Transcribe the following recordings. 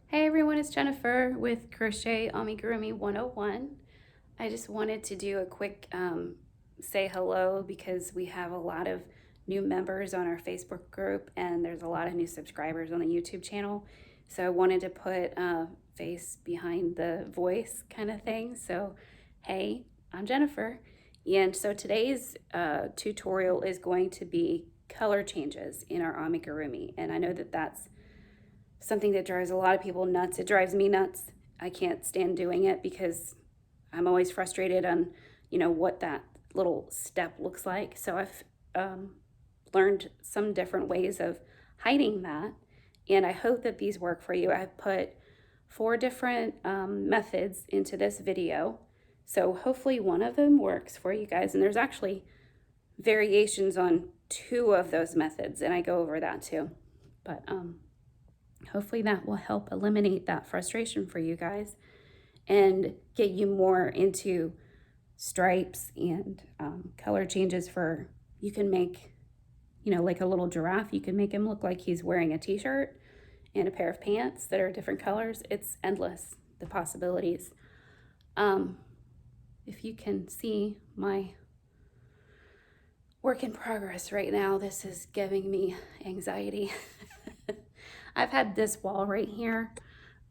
Hey everyone, it's Jennifer with Crochet Amigurumi 101. I just wanted to do a quick say hello because we have a lot of new members on our Facebook group and there's a lot of new subscribers on the YouTube channel. So I wanted to put a face behind the voice kind of thing. So, hey, I'm Jennifer. And so today's tutorial is going to be color changes in our amigurumi. And I know that that's something that drives a lot of people nuts. It drives me nuts. I can't stand doing it because I'm always frustrated on, what that little step looks like. So I've learned some different ways of hiding that, and I hope that these work for you. I've put 4 different methods into this video, so hopefully one of them works for you guys. And there's actually variations on 2 of those methods, and I go over that too. But hopefully that will help eliminate that frustration for you guys and get you more into stripes and color changes. For you can make, like a little giraffe, you can make him look like he's wearing a t-shirt and a pair of pants that are different colors. It's endless, the possibilities. If you can see my work in progress right now, this is giving me anxiety. I've had this wall right here.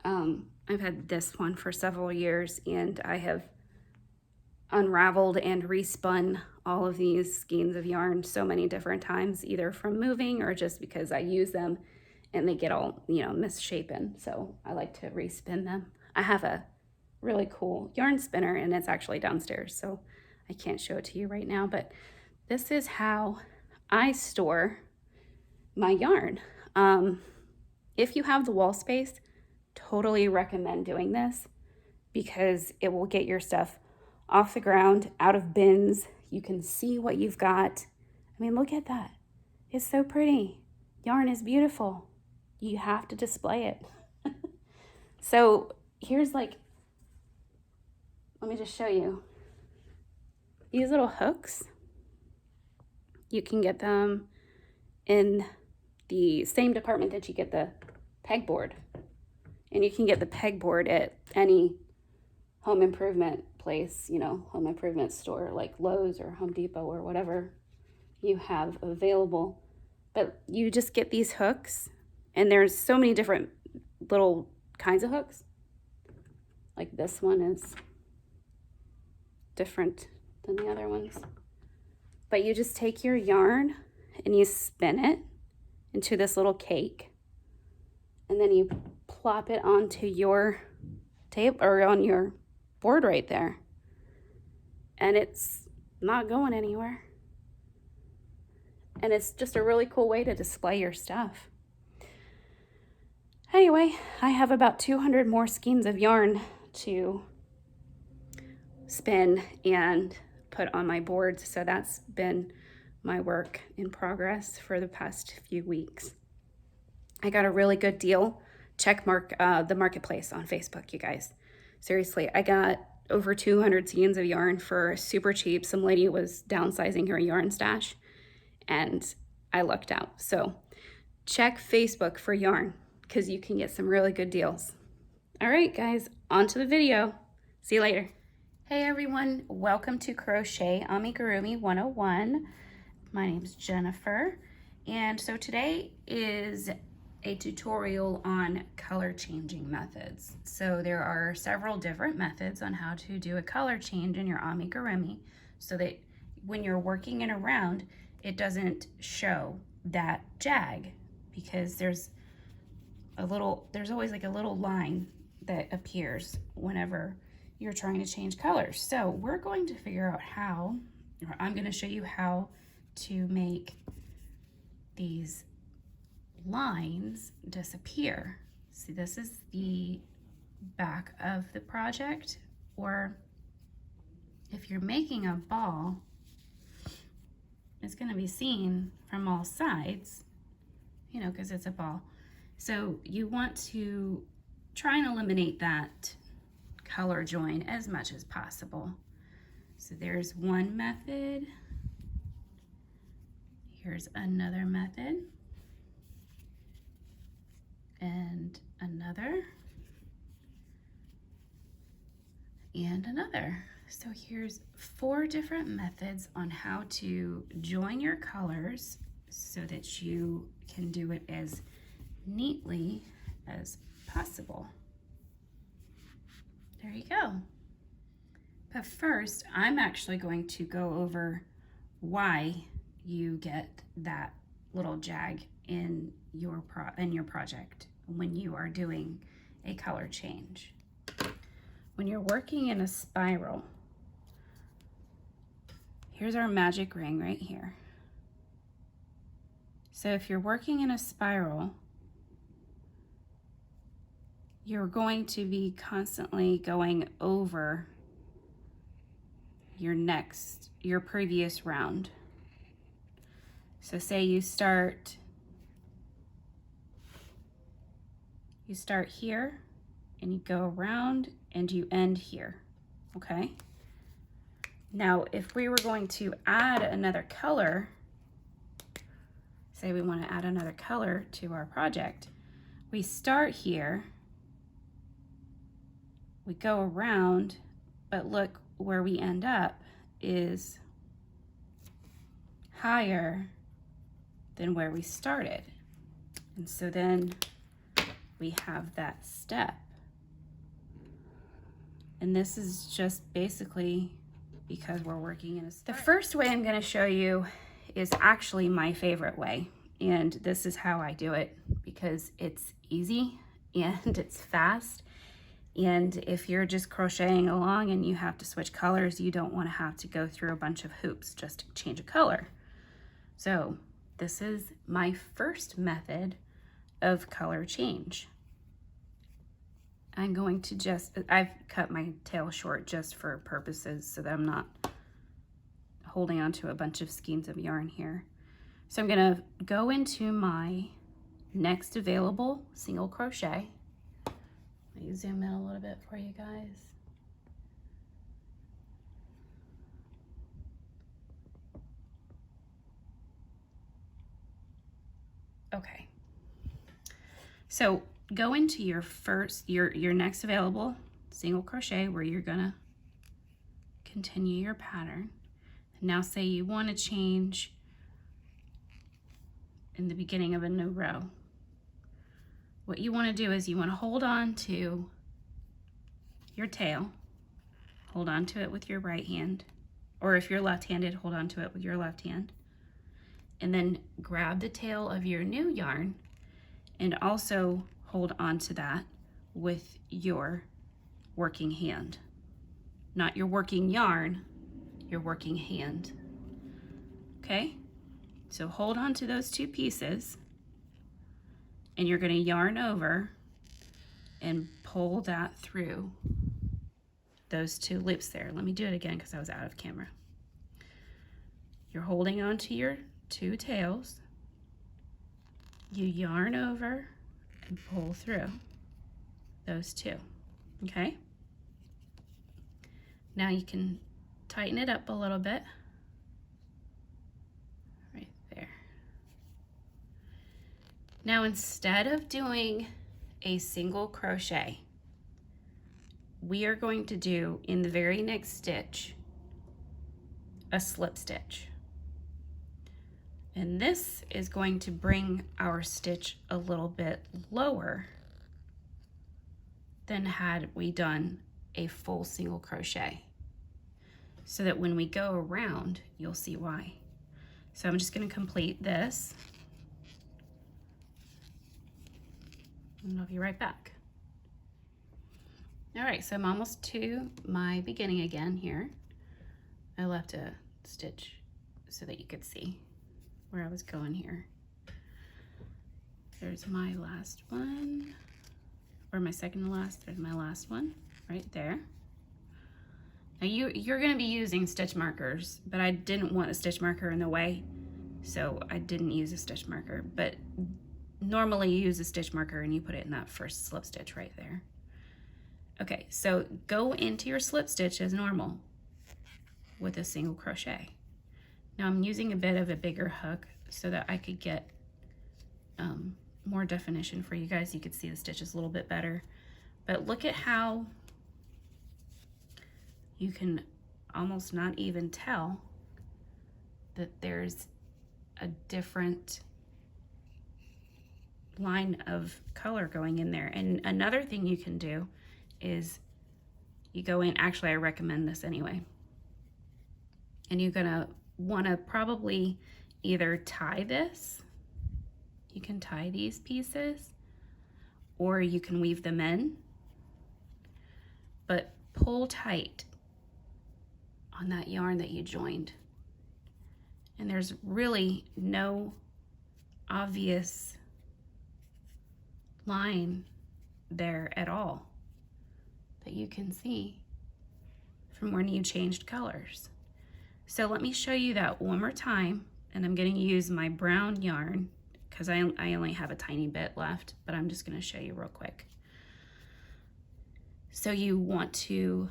I've had this one for several years, and I have unraveled and respun all of these skeins of yarn so many different times, either from moving or just because I use them and they get all, misshapen. So I like to respin them. I have a really cool yarn spinner and it's actually downstairs, so I can't show it to you right now, but this is how I store my yarn. If you have the wall space, totally recommend doing this because it will get your stuff off the ground, out of bins. You can see what you've got. I mean, look at that. It's so pretty. Yarn is beautiful. You have to display it. So here's let me just show you. These little hooks, you can get them in the same department that you get the pegboard. And you can get the pegboard at any home improvement place, home improvement store like Lowe's or Home Depot or whatever you have available. But you just get these hooks, and there's so many different little kinds of hooks. Like this one is different than the other ones. But you just take your yarn and you spin it into this little cake, and then you plop it onto your table or on your board right there, and it's not going anywhere. And it's just a really cool way to display your stuff. Anyway, I have about 200 more skeins of yarn to spin and put on my boards, so that's been my work in progress for the past few weeks. I got a really good deal. Check the marketplace on Facebook, you guys. Seriously, I got over 200 skeins of yarn for super cheap. Some lady was downsizing her yarn stash, and I lucked out. So check Facebook for yarn because you can get some really good deals. All right, guys, on to the video. See you later. Hey everyone, welcome to Crochet Amigurumi 101. My name's Jennifer, and so today is a tutorial on color changing methods. So there are several different methods on how to do a color change in your amigurumi so that when you're working it around, it doesn't show that jag, because there's always like a little line that appears whenever you're trying to change colors. So we're going to figure out how, or I'm going to show you how to make these lines disappear. See, this is the back of the project, or if you're making a ball, it's going to be seen from all sides, because it's a ball. So you want to try and eliminate that color join as much as possible. So there's one method. Here's another method. And another. and another. So here's 4 different methods on how to join your colors so that you can do it as neatly as possible. There you go. But first, I'm actually going to go over why you get that little jag in your project when you are doing a color change. When you're working in a spiral, here's our magic ring right here. So if you're working in a spiral, you're going to be constantly going over your previous round. So say you start here and you go around and you end here, okay? Now, if we were going to add another color, say we want to add another color to our project, we start here, we go around, but look where we end up is higher than where we started. And so then we have that step. And this is just basically because we're working in a spiral. The first way I'm going to show you is actually my favorite way. And this is how I do it because it's easy and it's fast. And if you're just crocheting along and you have to switch colors, you don't want to have to go through a bunch of hoops just to change a color. So this is my first method of color change. I'm going to I've cut my tail short just for purposes so that I'm not holding on to a bunch of skeins of yarn here. So I'm gonna go into my next available single crochet. Let me zoom in a little bit for you guys. Okay. So go into your next available single crochet where you're gonna continue your pattern. Now say you want to change in the beginning of a new row. What you want to do is you want to hold on to your tail, hold on to it with your right hand, or if you're left-handed, hold on to it with your left hand, and then grab the tail of your new yarn and also hold on to that with your working hand. Not your working yarn, your working hand. Okay? So hold on to those 2 pieces and you're going to yarn over and pull that through those 2 loops there. Let me do it again because I was out of camera. You're holding on to your 2 tails. You yarn over and pull through those 2. Okay? Now you can tighten it up a little bit. Right there. Now instead of doing a single crochet, we are going to do in the very next stitch a slip stitch. And this is going to bring our stitch a little bit lower than had we done a full single crochet, so that when we go around, you'll see why. So I'm just going to complete this, and I'll be right back. All right, so I'm almost to my beginning again here. I left a stitch so that you could see where I was going here. There's my last one, or my second to last. There's my last one right there. Now you're going to be using stitch markers, but I didn't want a stitch marker in the way, so I didn't use a stitch marker. But normally you use a stitch marker and you put it in that first slip stitch right there. Okay, so go into your slip stitch as normal with a single crochet. Now I'm using a bit of a bigger hook so that I could get more definition for you guys. You could see the stitches a little bit better. But look at how you can almost not even tell that there's a different line of color going in there. And another thing you can do is you go in, actually I recommend this anyway, and you're gonna wanna probably either tie this, you can tie these pieces, or you can weave them in, but pull tight on that yarn that you joined. And there's really no obvious line there at all that you can see from when you changed colors. So let me show you that one more time, and I'm going to use my brown yarn because I only have a tiny bit left, but I'm just going to show you real quick. So you want to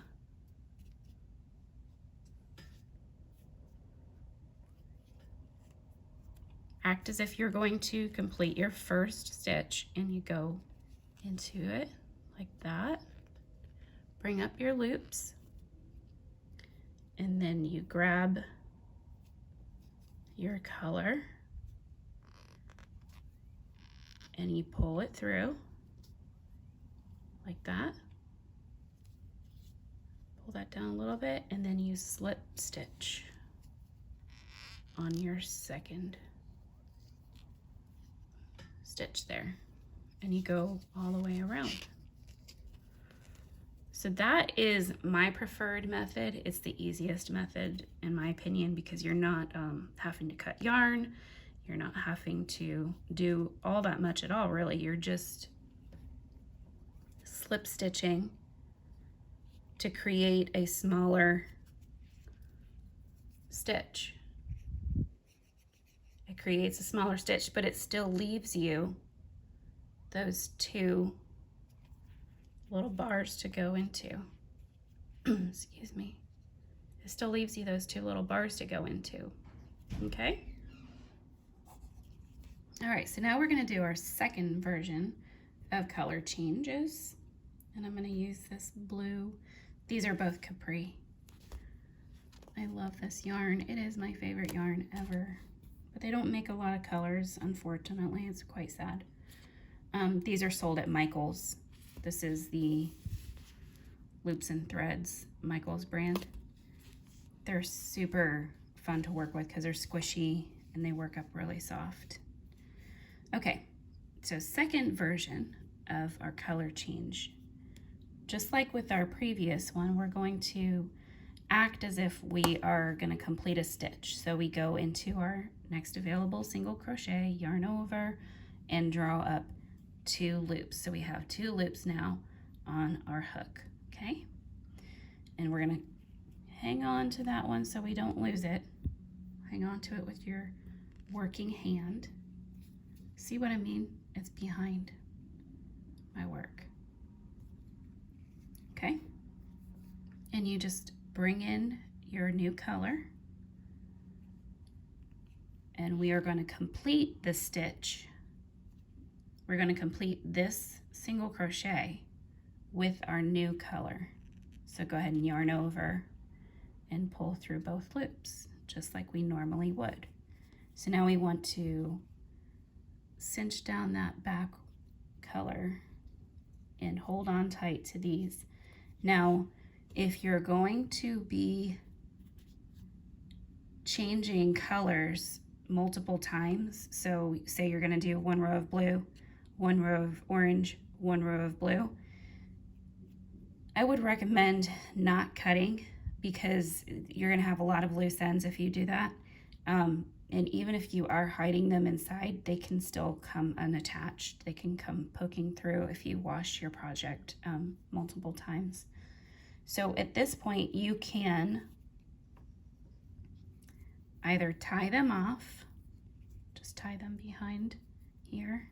act as if you're going to complete your first stitch, and you go into it like that. Bring up your loops, and then you grab your color and you pull it through like that. Pull that down a little bit, and then you slip stitch on your second stitch there, and you go all the way around. So that is my preferred method. It's the easiest method in my opinion, because you're not having to cut yarn, you're not having to do all that much at all really. You're just slip stitching to create a smaller stitch. It creates a smaller stitch, but it still leaves you those two little bars to go into. Excuse me. It still leaves you those two little bars to go into. Okay? All right, so now we're going to do our second version of color changes. And I'm going to use this blue. These are both Capri. I love this yarn. It is my favorite yarn ever. But they don't make a lot of colors, unfortunately. It's quite sad. These are sold at Michael's. This is the Loops and Threads Michael's brand. They're super fun to work with because they're squishy and they work up really soft. Okay, so second version of our color change. Just like with our previous one, we're going to act as if we are going to complete a stitch. So we go into our next available single crochet, yarn over, and draw up 2 loops. So we have 2 loops now on our hook, okay? And we're going to hang on to that one so we don't lose it. Hang on to it with your working hand. See what I mean? It's behind my work. Okay? And you just bring in your new color, and we are going to complete the stitch. We're going to complete this single crochet with our new color. So go ahead and yarn over and pull through both loops, just like we normally would. So now we want to cinch down that back color and hold on tight to these. Now, if you're going to be changing colors multiple times, so say you're going to do 1 row of blue, 1 row of orange, 1 row of blue, I would recommend not cutting, because you're going to have a lot of loose ends if you do that. And even if you are hiding them inside, they can still come unattached. They can come poking through if you wash your project multiple times. So at this point, you can either tie them off, just tie them behind here,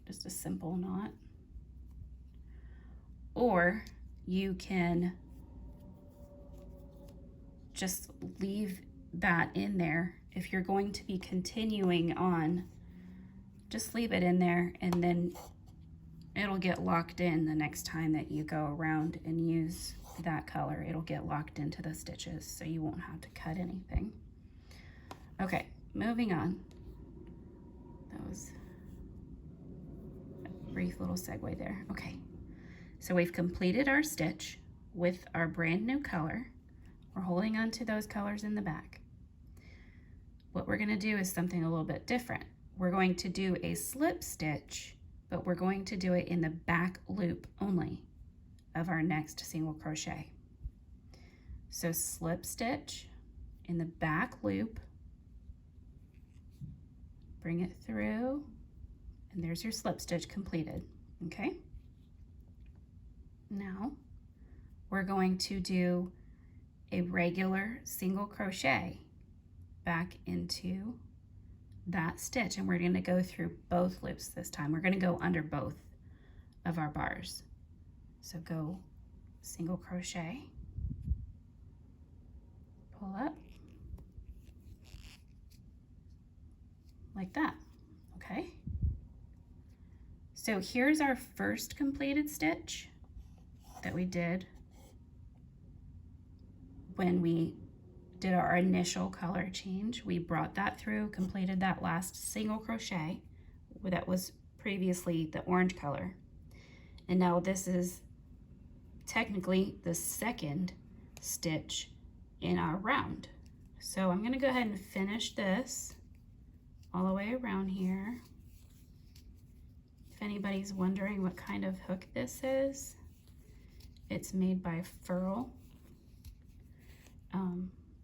just a simple knot, or you can just leave that in there. If you're going to be continuing on, just leave it in there, and then it'll get locked in the next time that you go around and use that color. It'll get locked into the stitches, so you won't have to cut anything. Okay, moving on. That was a brief little segue there. Okay, so we've completed our stitch with our brand new color. We're holding on to those colors in the back. What we're gonna do is something a little bit different. We're going to do a slip stitch, but we're going to do it in the back loop only of our next single crochet. So slip stitch in the back loop, bring it through, and there's your slip stitch completed, okay? Now, we're going to do a regular single crochet back into that stitch, and we're going to go through both loops this time. We're going to go under both of our bars. So go single crochet, pull up, like that, okay? So here's our first completed stitch that we did when we did our initial color change. We brought that through, completed that last single crochet that was previously the orange color. And now this is technically the second stitch in our round. So I'm gonna go ahead and finish this all the way around here. If anybody's wondering what kind of hook this is, it's made by Furl.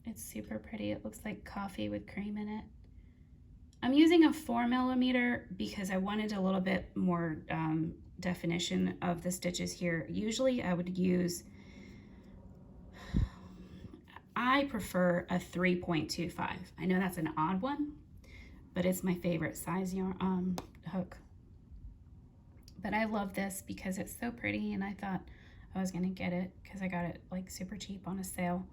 It's super pretty. It looks like coffee with cream in it. I'm using a 4mm because I wanted a little bit more definition of the stitches here. Usually I would use, I prefer a 3.25. I know that's an odd one, but it's my favorite size yarn, hook. But I love this because it's so pretty, and I thought I was gonna get it because I got it like super cheap on a sale.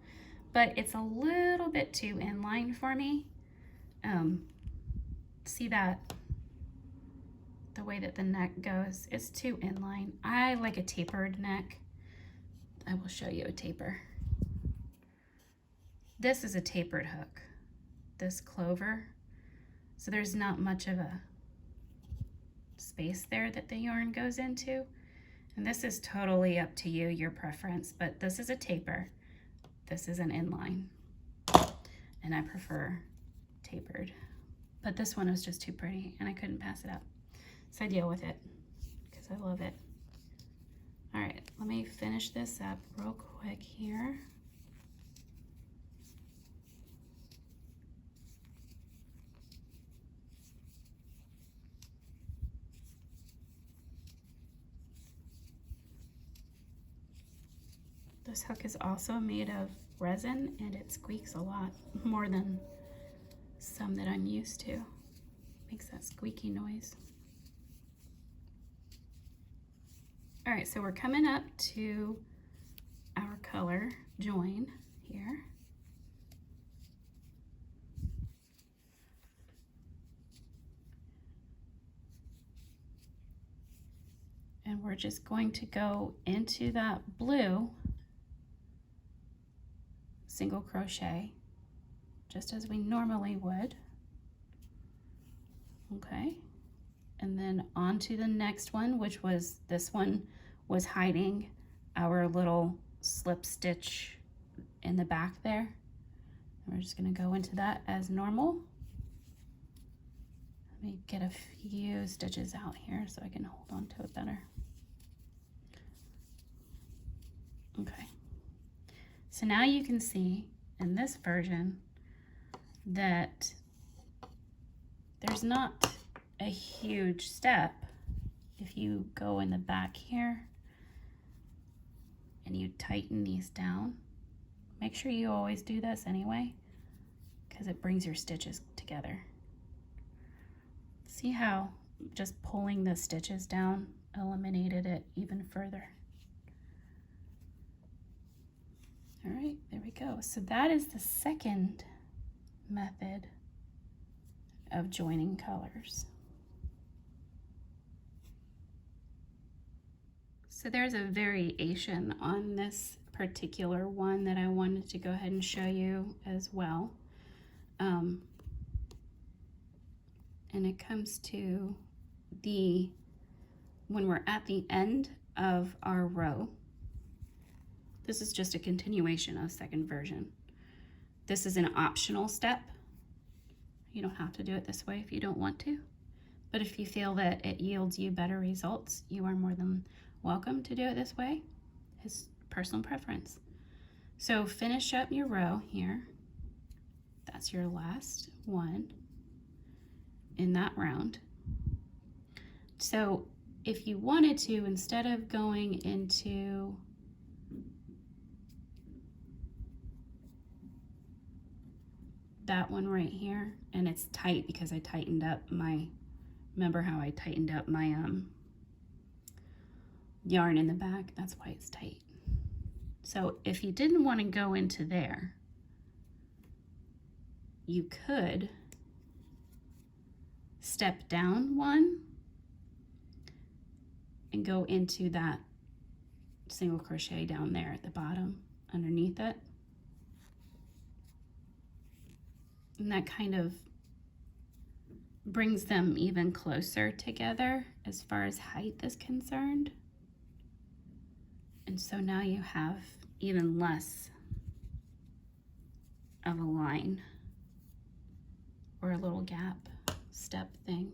But it's a little bit too inline for me. See that? The way that the neck goes, it's too inline. I like a tapered neck. I will show you a taper. This is a tapered hook, this clover. So there's not much of a space there that the yarn goes into. And this is totally up to you, your preference, but this is a taper. This is an inline, and I prefer tapered. But this one was just too pretty, and I couldn't pass it up. So I deal with it, because I love it. All right, let me finish this up real quick here. This hook is also made of resin, and it squeaks a lot more than some that I'm used to. Makes that squeaky noise. All right, so we're coming up to our color join here. And we're just going to go into that blue single crochet, just as we normally would. Okay, and then on to the next one, which was, this one was hiding our little slip stitch in the back there. We're just gonna go into that as normal. Let me get a few stitches out here so I can hold on to it better. Okay. So now you can see in this version that there's not a huge step. If you go in the back here and you tighten these down, make sure you always do this anyway, because it brings your stitches together. See how just pulling the stitches down eliminated it even further. All right, there we go. So that is the second method of joining colors. So there's a variation on this particular one that I wanted to go ahead and show you as well. And it comes to when we're at the end of our row. This is just a continuation of second version. This is an optional step. You don't have to do it this way if you don't want to. But if you feel that it yields you better results, you are more than welcome to do it this way. It's personal preference. So finish up your row here. That's your last one in that round. So if you wanted to, instead of going into that one right here, and it's tight because I tightened up my, remember how I tightened up my yarn in the back? That's why it's tight. So if you didn't want to go into there, you could step down one and go into that single crochet down there at the bottom underneath it. And that kind of brings them even closer together as far as height is concerned. And so now you have even less of a line or a little gap step thing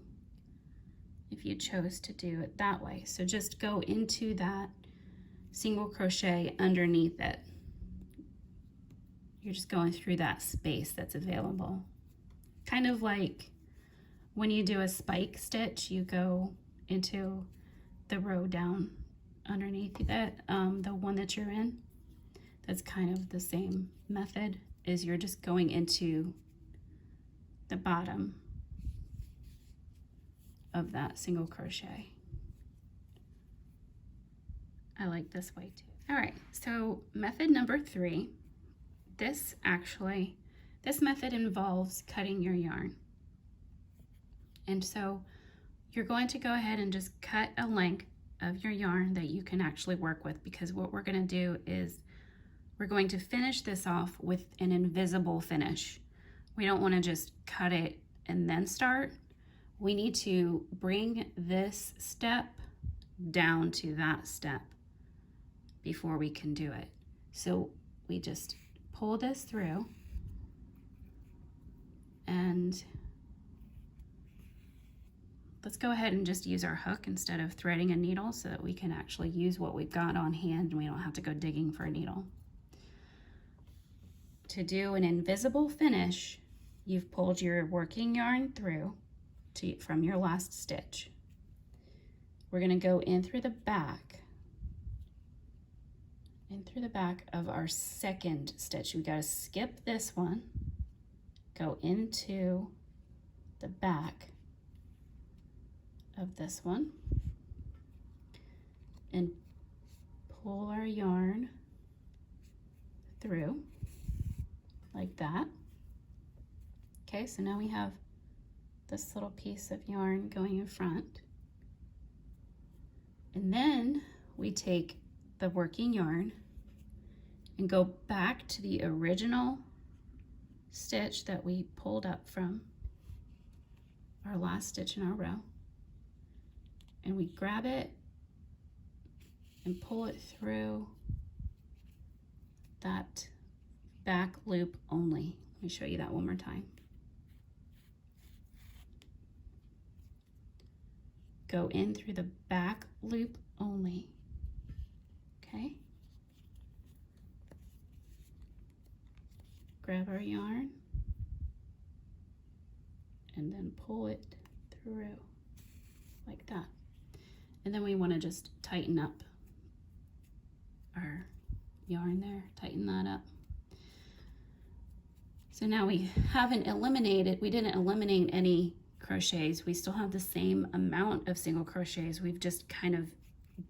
if you chose to do it that way. So just go into that single crochet underneath it. You're just going through that space that's available. Kind of like when you do a spike stitch, you go into the row down underneath it, the one that you're in. That's kind of the same method, is you're just going into the bottom of that single crochet. I like this way too. All right, so method number 3. This method involves cutting your yarn. And so you're going to go ahead and just cut a length of your yarn that you can actually work with, because what we're going to do is we're going to finish this off with an invisible finish. We don't want to just cut it and then start. We need to bring this step down to that step before we can do it. So we just pull this through, and let's go ahead and just use our hook instead of threading a needle so that we can actually use what we've got on hand and we don't have to go digging for a needle. To do an invisible finish, you've pulled your working yarn through from your last stitch. We're going to go in through the back of our second stitch. We got to skip this one, go into the back of this one, and pull our yarn through like that. Okay, so now we have this little piece of yarn going in front, and then we take the working yarn and go back to the original stitch that we pulled up from our last stitch in our row, and we grab it and pull it through that back loop only. Let me show you that one more time. Go in through the back loop only. Okay. Grab our yarn and then pull it through like that. And then we want to just tighten up our yarn there, tighten that up. So now we didn't eliminate any crochets. We still have the same amount of single crochets. We've just kind of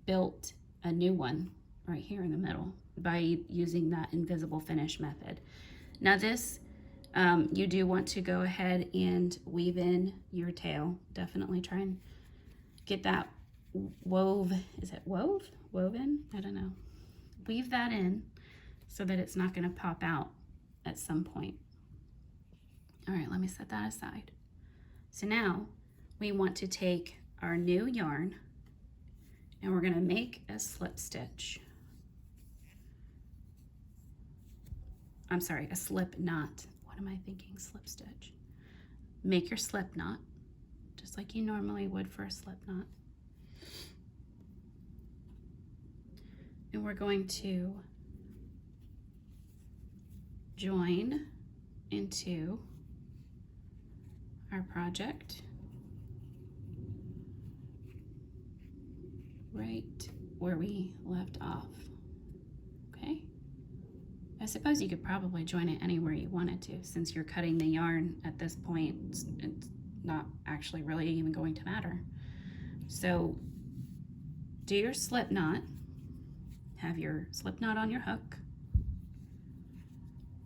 built a new one right here in the middle by using that invisible finish method. Now this, you do want to go ahead and weave in your tail. Definitely try and get that woven? I don't know. Weave that in. so that it's not going to pop out at some point. All right, let me set that aside. So now we want to take our new yarn and we're going to make a slip stitch. I'm sorry, a slip knot. What am I thinking? Slip stitch. Make your slip knot just like you normally would for a slip knot. And we're going to join into our project right where we left off. Okay, I suppose you could probably join it anywhere you wanted to, since you're cutting the yarn at this point. It's not actually really even going to matter. So do your slip knot, have your slip knot on your hook,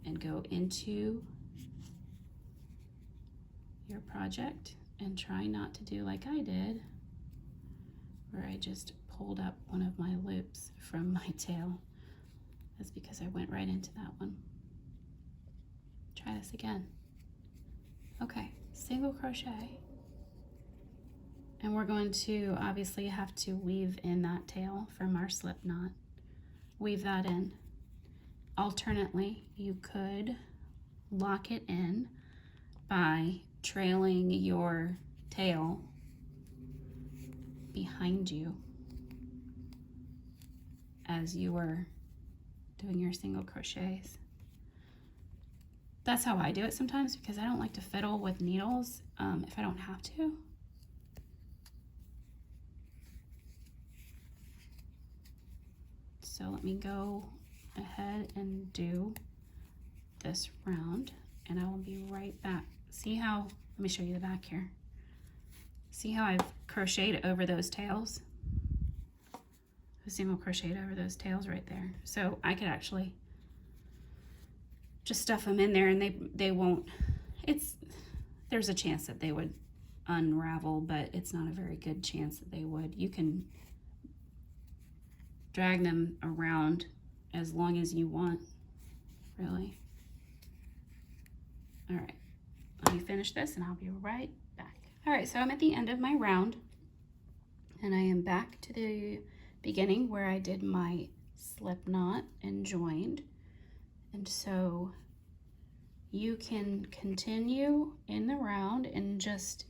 and go into your project, and try not to do like I did, where I just pulled up one of my loops from my tail. That's because I went right into that one. Try this again. Okay, single crochet. And we're going to obviously have to weave in that tail from our slip knot. Weave that in. Alternately, you could lock it in by trailing your tail behind you as you were doing your single crochets. That's how I do it sometimes, because I don't like to fiddle with needles if I don't have to. So let me go ahead and do this round, and I will be right back. See how, let me show you the back here. See how I've crocheted over those tails? A single crocheted over those tails right there. So I could actually just stuff them in there, and they won't, there's a chance that they would unravel, but it's not a very good chance that they would. You can drag them around as long as you want, really. All right, let me finish this and I'll be right back. All right, so I'm at the end of my round, and I am back to the beginning where I did my slip knot and joined. And so you can continue in the round and just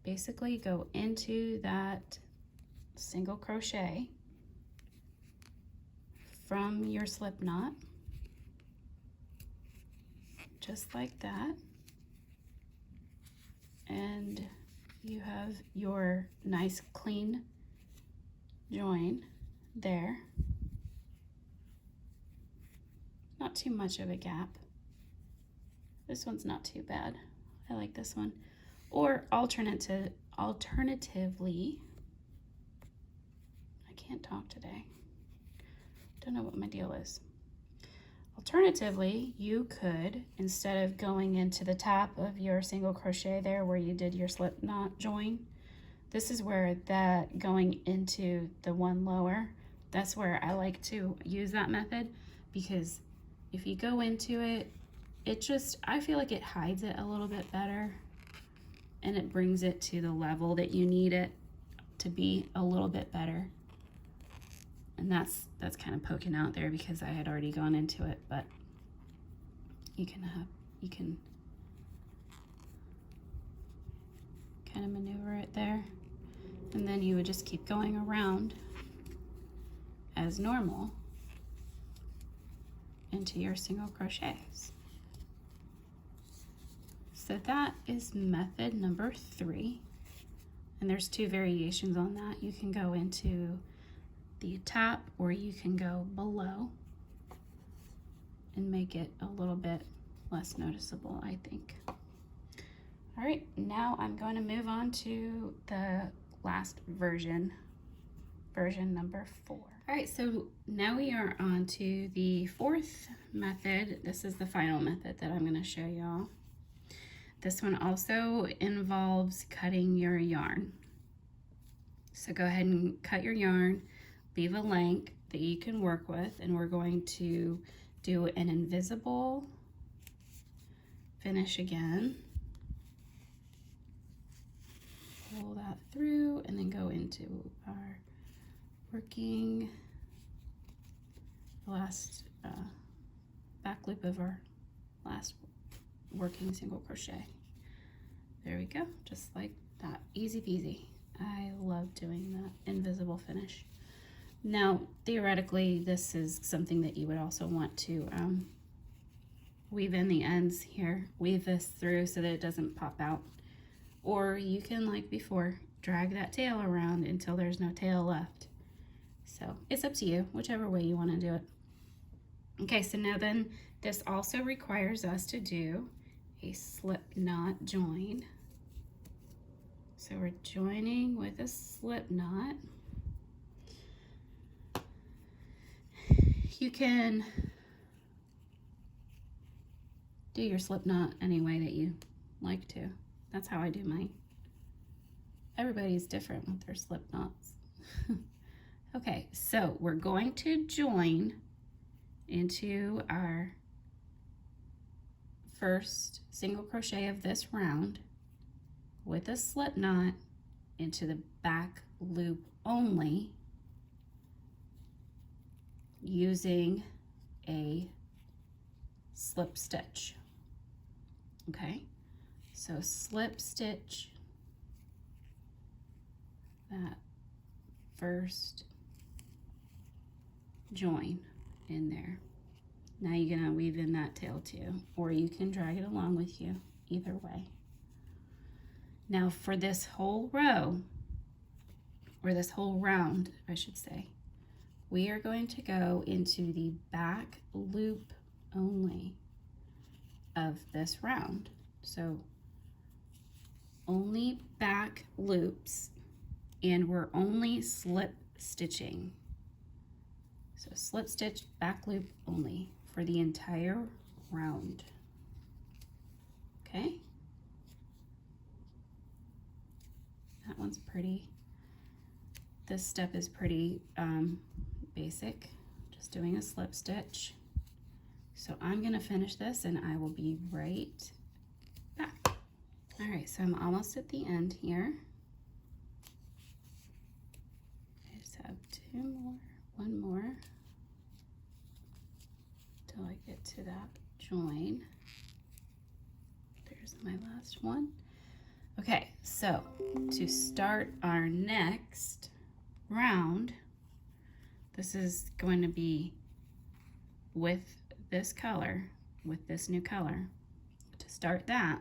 basically go into that single crochet from your slip knot, just like that. And you have your nice clean join there. Not too much of a gap. This one's not too bad. I like this one. Or alternatively, I can't talk today. Don't know what my deal is. Alternatively, you could, instead of going into the top of your single crochet there where you did your slip knot join, this is where that going into the one lower, that's where I like to use that method, because if you go into it, I feel like it hides it a little bit better, and it brings it to the level that you need it to be a little bit better. And that's kind of poking out there because I had already gone into it, but you can kind of maneuver it there, and then you would just keep going around as normal into your single crochets. So that is method number 3, and there's 2 variations on that. You can go into the top, or you can go below and make it a little bit less noticeable, I think. All right, now I'm going to move on to the last version number 4. All right, so now we are on to the 4th method. This is the final method that I'm going to show y'all. This one also involves cutting your yarn. So go ahead and cut your yarn, leave a length that you can work with, and we're going to do an invisible finish again. Pull that through and then go into our working last back loop of our last working single crochet. There we go, just like that, easy peasy. I love doing that invisible finish. Now, theoretically, this is something that you would also want to weave in the ends here, weave this through so that it doesn't pop out. Or you can, like before, drag that tail around until there's no tail left. So it's up to you, whichever way you want to do it. Okay, so now then, this also requires us to do a slip knot join. So we're joining with a slip knot. You can do your slip knot any way that you like to. That's how I do mine. Everybody's different with their slip knots. Okay, so we're going to join into our first single crochet of this round with a slip knot into the back loop only, using a slip stitch. Okay, so slip stitch that first join in there. Now you're gonna weave in that tail too, or you can drag it along with you, either way. Now for this whole row, or this whole round, I should say, we are going to go into the back loop only of this round. So only back loops, and we're only slip stitching. So slip stitch, back loop only for the entire round. Okay? That one's pretty, this step is pretty basic, just doing a slip stitch. So I'm gonna finish this and I will be right back. All right, so I'm almost at the end here. I just have two more, one more, till I get to that join. There's my last one. Okay, so to start our next round, this is going to be with this color, with this new color. To start that,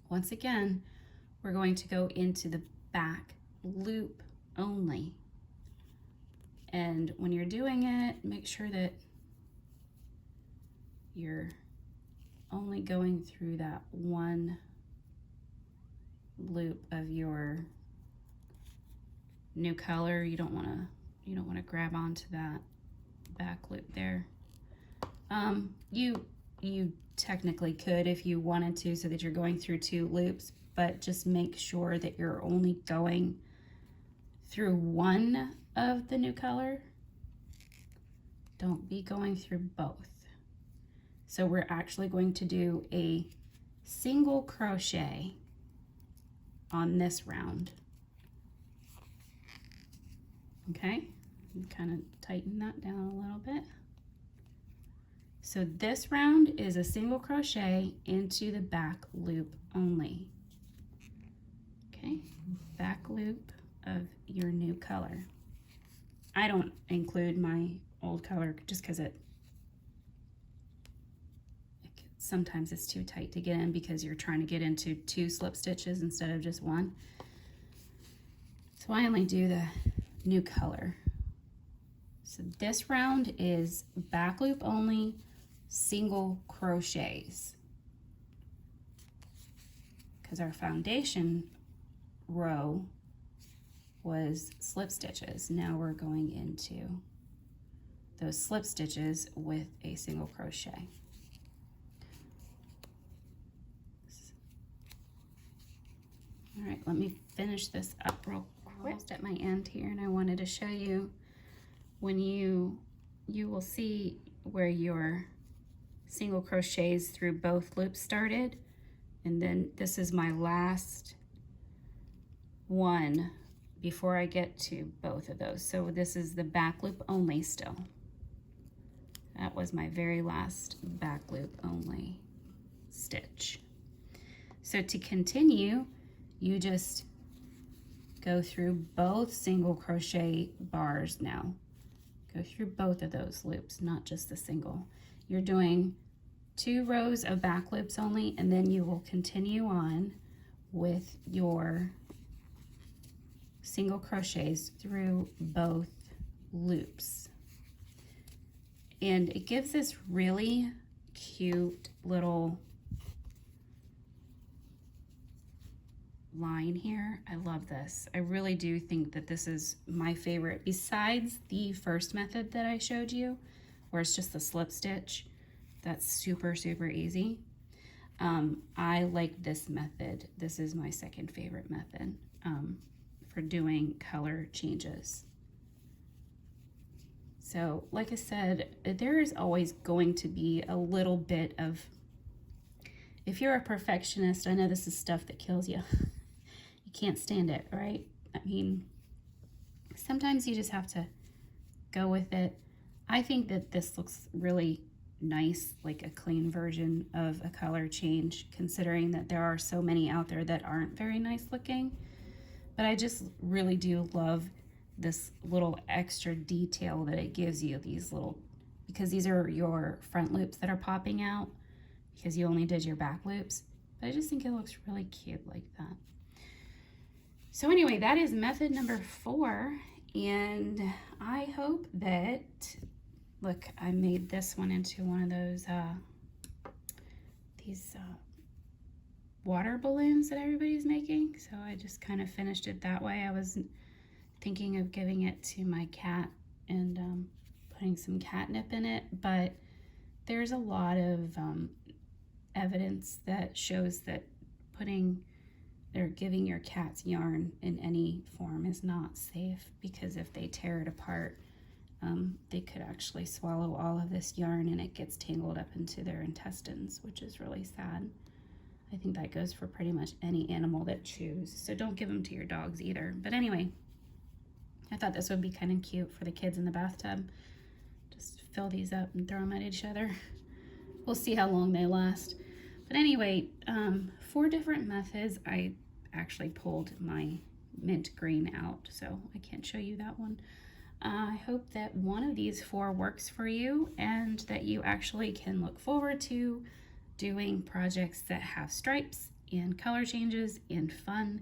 once again, we're going to go into the back loop only. And when you're doing it, make sure that you're only going through that one loop of your new color. You don't want to grab onto that back loop there. You technically could if you wanted to, so that you're going through two loops, but just make sure that you're only going through one of the new color. Don't be going through both. So we're actually going to do a single crochet on this round. Okay, kind of tighten that down a little bit. So this round is a single crochet into the back loop only. Okay, back loop of your new color. I don't include my old color just because sometimes it's too tight to get in, because you're trying to get into two slip stitches instead of just one. So I only do the new color. So this round is back loop only, single crochets, because our foundation row was slip stitches. Now we're going into those slip stitches with a single crochet. All right, let me finish this up real Almost at my end here, and I wanted to show you when you will see where your single crochets through both loops started, and then this is my last one before I get to both of those. So this is the back loop only still. That was my very last back loop only stitch. So to continue, you just go through both single crochet bars now. Go through both of those loops, not just the single. You're doing 2 rows of back loops only, and then you will continue on with your single crochets through both loops. And it gives this really cute little line here. I love this. I really do think that this is my favorite, besides the first method that I showed you, where it's just the slip stitch. That's super, super easy. I like this method. This is my second favorite method for doing color changes. So like I said, there is always going to be a little bit of, if you're a perfectionist, I know this is stuff that kills you. You can't stand it, right? I mean, sometimes you just have to go with it. I think that this looks really nice, like a clean version of a color change, considering that there are so many out there that aren't very nice looking. But I just really do love this little extra detail that it gives you, these little, because these are your front loops that are popping out because you only did your back loops. But I just think it looks really cute like that. So anyway, that is method number 4, and I hope that, look, I made this one into one of those these water balloons that everybody's making. So I just kind of finished it that way. I was thinking of giving it to my cat and putting some catnip in it, but there's a lot of evidence that shows that putting or giving your cats yarn in any form is not safe, because if they tear it apart, they could actually swallow all of this yarn and it gets tangled up into their intestines, which is really sad. I think that goes for pretty much any animal that chews, so don't give them to your dogs either. But anyway, I thought this would be kind of cute for the kids in the bathtub. Just fill these up and throw them at each other. We'll see how long they last. But anyway, 4 different methods. I actually pulled my mint green out, so I can't show you that one. I hope that one of these 4 works for you, and that you actually can look forward to doing projects that have stripes and color changes and fun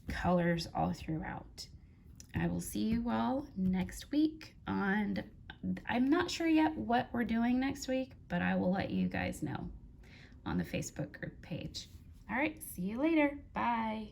colors all throughout. I will see you all next week on, I'm not sure yet what we're doing next week, but I will let you guys know on the Facebook group page. All right, see you later. Bye.